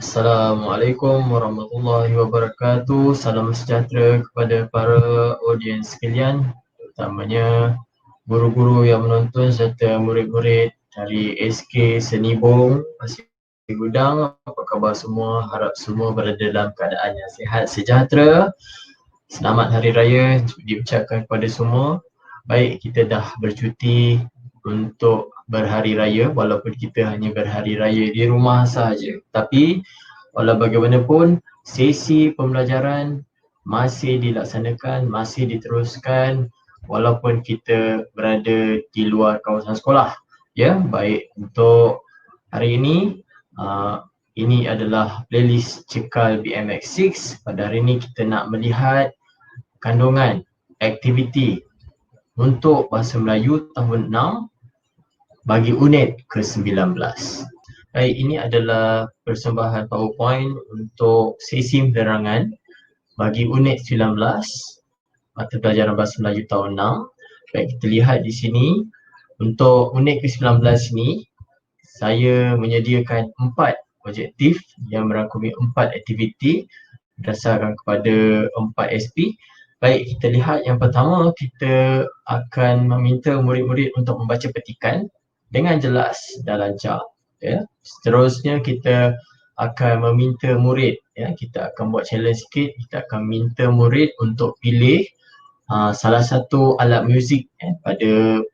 Assalamualaikum warahmatullahi wabarakatuh. Salam sejahtera kepada para audiens sekalian, terutamanya guru-guru yang menonton serta murid-murid dari SK Senibong, Pasir Gudang. Apa khabar semua? Harap semua berada dalam keadaan yang sihat sejahtera. Selamat Hari Raya diucapkan kepada semua. Baik, kita dah bercuti untuk berhari raya walaupun kita hanya berhari raya di rumah sahaja. Tapi walau bagaimanapun sesi pembelajaran masih dilaksanakan, masih diteruskan walaupun kita berada di luar kawasan sekolah. Ya, baik untuk hari ini ini adalah playlist Cekal BMX6. Pada hari ini kita nak melihat kandungan aktiviti untuk Bahasa Melayu tahun 6 bagi unit ke-19. Baik, ini adalah persembahan PowerPoint untuk sesi penerangan bagi unit 19 mata pelajaran Bahasa Melayu tahun 6. Baik, kita lihat di sini untuk unit ke-19 ini saya menyediakan 4 objektif yang merangkumi 4 aktiviti berdasarkan kepada 4 SP. Baik, kita lihat yang pertama, kita akan meminta murid-murid untuk membaca petikan dengan jelas dan lancar. Ya. Seterusnya kita akan meminta murid, ya, kita akan buat challenge sikit, kita akan minta murid untuk pilih salah satu alat muzik pada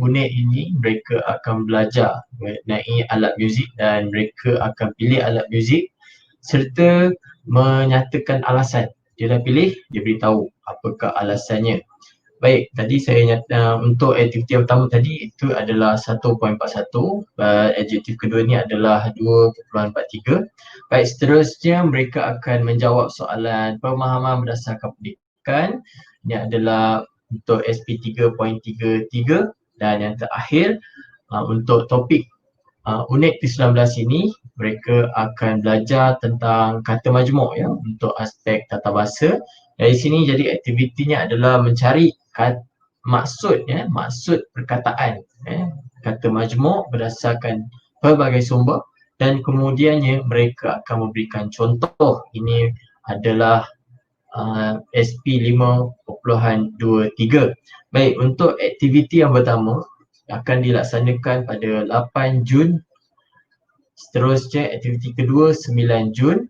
unit ini. Mereka akan belajar mengenai alat muzik dan mereka akan pilih alat muzik serta menyatakan alasan. Dia dah pilih, dia beritahu apakah alasannya. Baik, tadi saya nyata untuk aktiviti yang pertama tadi itu adalah 1.41, adjektif kedua ni adalah 2.43. Baik, seterusnya mereka akan menjawab soalan pemahaman berdasarkan pendidikan. Ini adalah untuk SP 3.33 dan yang terakhir untuk topik unit ke-19 ini mereka akan belajar tentang kata majmuk, ya, untuk aspek tata bahasa. Dari sini jadi aktivitinya adalah mencari maksud, ya, maksud perkataan, kata majmuk berdasarkan pelbagai sumber dan kemudiannya mereka akan memberikan contoh. Ini adalah SP 5.23. Baik, untuk aktiviti yang pertama akan dilaksanakan pada 8 Jun. Seterusnya aktiviti kedua 9 Jun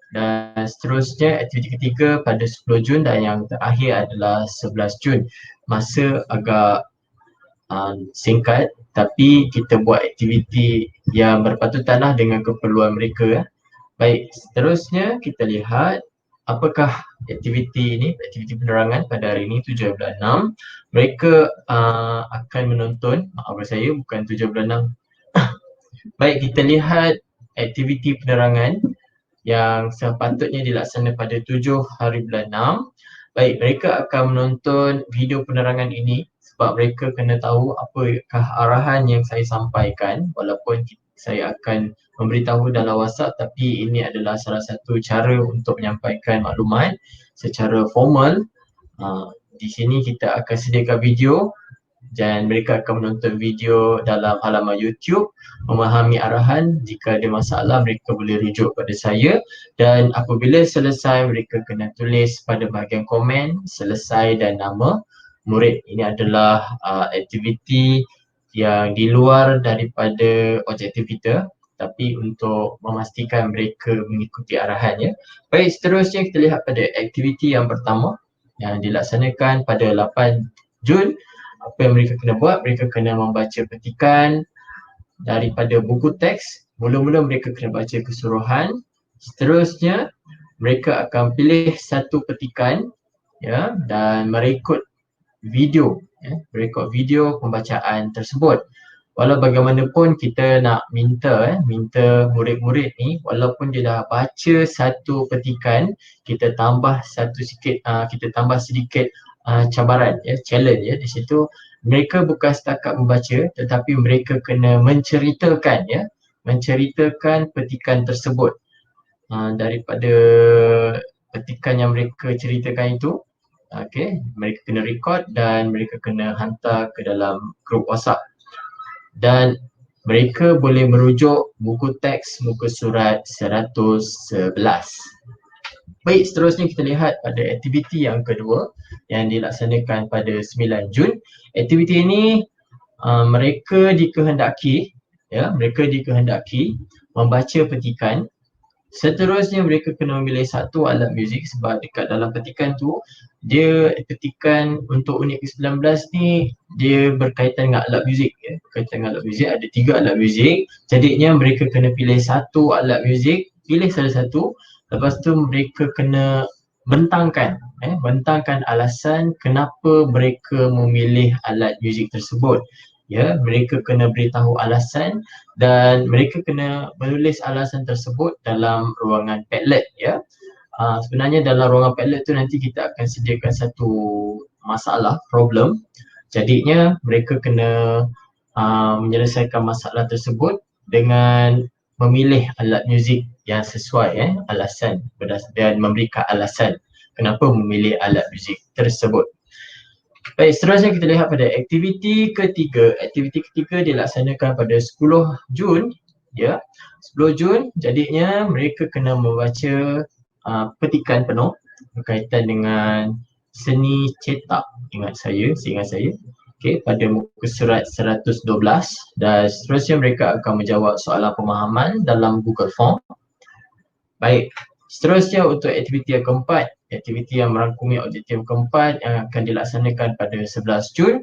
dan seterusnya aktiviti ketiga pada 10 Jun dan yang terakhir adalah 11 Jun. Masa agak singkat tapi kita buat aktiviti yang berpatutan dengan keperluan mereka. Baik, seterusnya kita lihat apakah aktiviti ini, aktiviti penerangan pada hari ini 7/6. Mereka akan menonton, maafkan saya bukan 7/6. Baik, kita lihat aktiviti penerangan yang sepatutnya dilaksanakan pada 7/6. Baik, mereka akan menonton video penerangan ini sebab mereka kena tahu apakah arahan yang saya sampaikan. Walaupun saya akan memberitahu dalam WhatsApp, tapi ini adalah salah satu cara untuk menyampaikan maklumat secara formal. Di sini kita akan sediakan video dan mereka akan menonton video dalam halaman YouTube, memahami arahan. Jika ada masalah mereka boleh rujuk pada saya dan apabila selesai mereka kena tulis pada bahagian komen selesai dan nama murid. Ini adalah aktiviti yang di luar daripada objektif kita tapi untuk memastikan mereka mengikuti arahannya. Baik, seterusnya kita lihat pada aktiviti yang pertama yang dilaksanakan pada 8 Jun. Apa yang mereka kena buat? Mereka kena membaca petikan daripada buku teks. Mula-mula mereka kena baca keseluruhan. Seterusnya mereka akan pilih satu petikan, ya, dan merekod video, merekod video pembacaan tersebut. Walau bagaimanapun kita nak minta murid-murid ni walaupun dia dah baca satu petikan, kita tambah sedikit cabaran, ya, challenge, ya, di situ. Mereka bukan setakat membaca tetapi mereka kena menceritakan petikan tersebut. Daripada petikan yang mereka ceritakan itu, mereka kena record dan mereka kena hantar ke dalam grup WhatsApp. Dan mereka boleh merujuk buku teks muka surat 111. Baik, seterusnya kita lihat pada aktiviti yang kedua yang dilaksanakan pada 9 Jun. Aktiviti ini mereka dikehendaki membaca petikan. Seterusnya mereka kena memilih satu alat muzik sebab dekat dalam petikan tu dia petikan untuk unit ke-19 ni dia berkaitan dengan alat muzik berkaitan dengan alat muzik, ada 3 alat muzik. Jadinya mereka kena pilih satu alat muzik, pilih salah satu, lepas tu mereka kena bentangkan alasan kenapa mereka memilih alat muzik tersebut. Mereka kena beritahu alasan dan mereka kena menulis alasan tersebut dalam ruangan Padlet. Sebenarnya dalam ruangan Padlet tu nanti kita akan sediakan satu masalah, problem. Jadinya mereka kena menyelesaikan masalah tersebut dengan memilih alat muzik yang sesuai alasan dan memberikan alasan kenapa memilih alat muzik tersebut. Baik, seterusnya kita lihat pada aktiviti ketiga. Aktiviti ketiga dilaksanakan pada 10 Jun. 10 Jun jadinya mereka kena membaca petikan penuh berkaitan dengan seni cetak, seingat saya. Okey, pada muka surat 112 dan seterusnya mereka akan menjawab soalan pemahaman dalam Google Form. Baik, seterusnya untuk aktiviti yang keempat, aktiviti yang merangkumi objektif keempat yang akan dilaksanakan pada 11 Jun,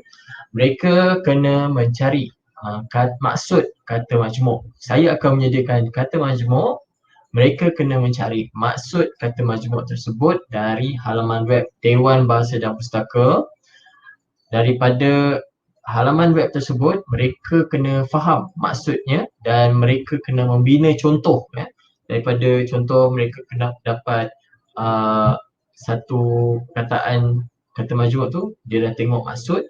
mereka kena mencari maksud kata majmuk. Saya akan menyediakan kata majmuk, mereka kena mencari maksud kata majmuk tersebut dari halaman web Dewan Bahasa dan Pustaka. Daripada halaman web tersebut, mereka kena faham maksudnya dan mereka kena membina contoh. Daripada contoh mereka kena dapat satu perkataan kata majmuk tu, dia dah tengok maksud,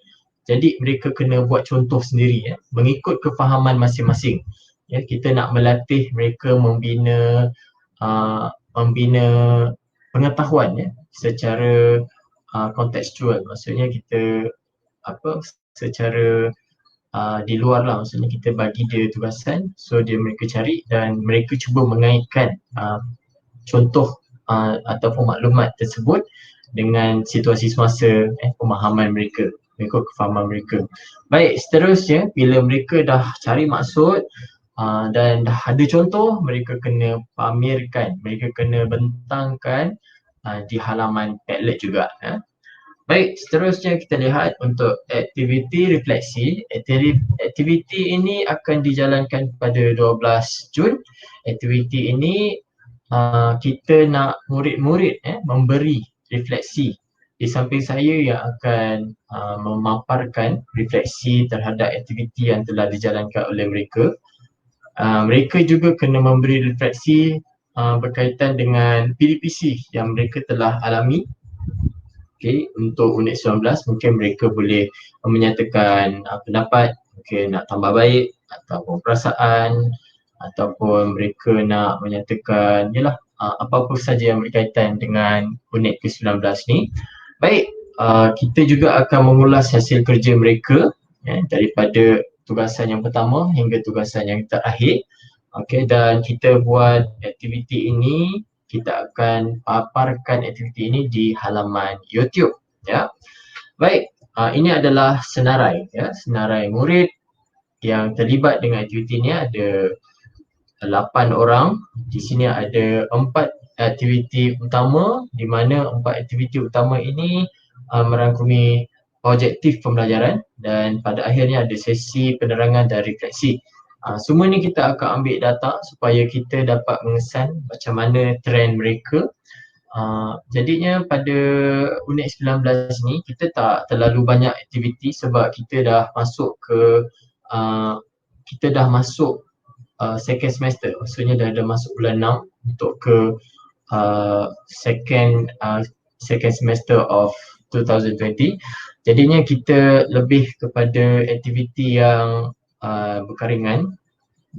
jadi mereka kena buat contoh sendiri mengikut kefahaman masing-masing. Kita nak melatih mereka membina pengetahuan secara kontekstual. Maksudnya kita secara di luar lah, maksudnya kita bagi dia tugasan, so mereka cari dan mereka cuba mengaitkan contoh ataupun maklumat tersebut dengan situasi semasa pemahaman mereka, mengikut kefahaman mereka. Baik, seterusnya bila mereka dah cari maksud dan dah ada contoh, mereka kena pamerkan, mereka kena bentangkan di halaman Padlet juga. Baik, seterusnya kita lihat untuk aktiviti refleksi. Aktiviti ini akan dijalankan pada 12 Jun. Aktiviti ini kita nak murid-murid memberi refleksi. Di samping saya yang akan memaparkan refleksi terhadap aktiviti yang telah dijalankan oleh mereka. Mereka juga kena memberi refleksi berkaitan dengan PDPC yang mereka telah alami. Okay, untuk unit 19 mungkin mereka boleh menyatakan pendapat, mungkin nak tambah baik ataupun perasaan, ataupun mereka nak menyatakan apa-apa saja yang berkaitan dengan unit ke-19 ni. Baik, kita juga akan mengulas hasil kerja mereka daripada tugasan yang pertama hingga tugasan yang terakhir. Okey, dan kita buat aktiviti ini, kita akan paparkan aktiviti ini di halaman YouTube. Baik, ini adalah senarai senarai murid yang terlibat dengan aktiviti ini. Ada 8 orang. Di sini ada 4 aktiviti utama, di mana 4 aktiviti utama ini merangkumi objektif pembelajaran dan pada akhirnya ada sesi penerangan dan refleksi. Semua ni kita akan ambil data supaya kita dapat mengesan macam mana trend mereka. Jadinya pada unit 19 ni kita tak terlalu banyak aktiviti sebab kita dah masuk ke second semester. Maksudnya dah masuk bulan 6 untuk ke second semester of 2020. Jadinya kita lebih kepada aktiviti yang berkaringan.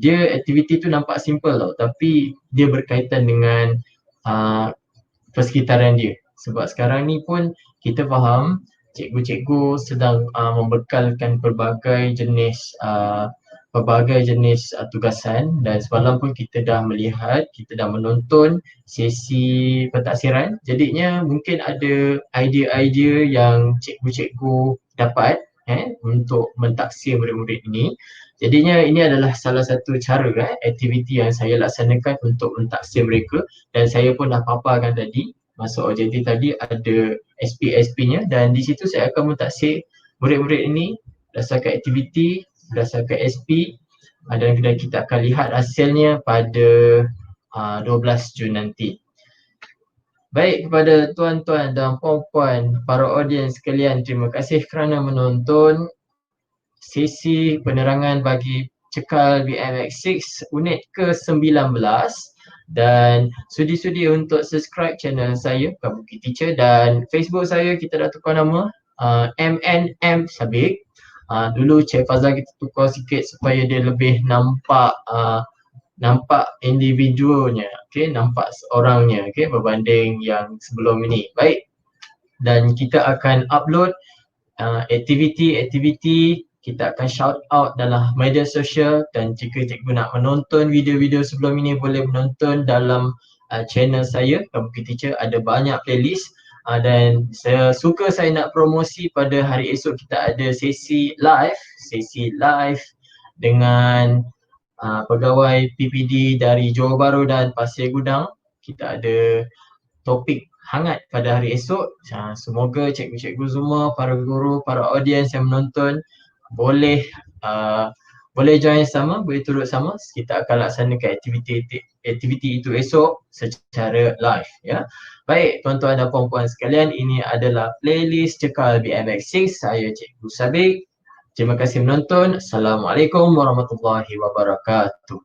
Dia aktiviti tu nampak simple tau, tapi dia berkaitan dengan persekitaran dia. Sebab sekarang ni pun kita faham cikgu-cikgu sedang membekalkan pelbagai jenis pelbagai jenis tugasan, dan semalam pun kita dah melihat, kita dah menonton sesi pentaksiran. Jadinya mungkin ada idea-idea yang cikgu-cikgu dapat untuk mentaksir murid-murid ini. Jadinya ini adalah salah satu cara aktiviti yang saya laksanakan untuk mentaksir mereka, dan saya pun dah paparkan tadi masa OJT tadi ada SP-SP-nya, dan di situ saya akan mentaksir murid-murid ini berdasarkan aktiviti, berdasarkan SP, dan kita akan lihat hasilnya pada 12 Jun nanti. Baik, kepada tuan-tuan dan puan-puan para audiens sekalian, terima kasih kerana menonton sesi penerangan bagi cekal BMX6 unit ke-19, dan sudi-sudi untuk subscribe channel saya Kabuki Teacher, dan Facebook saya kita dah tukar nama MNM Sabik. Dulu Cik Fazal kita tukar sikit supaya dia lebih nampak individualnya, nampak seorangnya, berbanding yang sebelum ini. Baik, dan kita akan upload aktiviti-aktiviti, kita akan shout out dalam media sosial, dan jika cikgu nak menonton video-video sebelum ini boleh menonton dalam channel saya Kabuki Teacher, ada banyak playlist. Dan saya nak promosi pada hari esok kita ada sesi live dengan pegawai PPD dari Johor Bahru dan Pasir Gudang. Kita ada topik hangat pada hari esok. Semoga cikgu-cikgu semua, para guru, para audiens yang menonton boleh join sama, boleh turut sama. Kita akan laksanakan aktiviti itu esok secara live, ya. Baik, tuan-tuan dan puan-puan sekalian, ini adalah playlist cekal BMX6. Saya Cikgu Sabik. Terima kasih menonton. Assalamualaikum warahmatullahi wabarakatuh.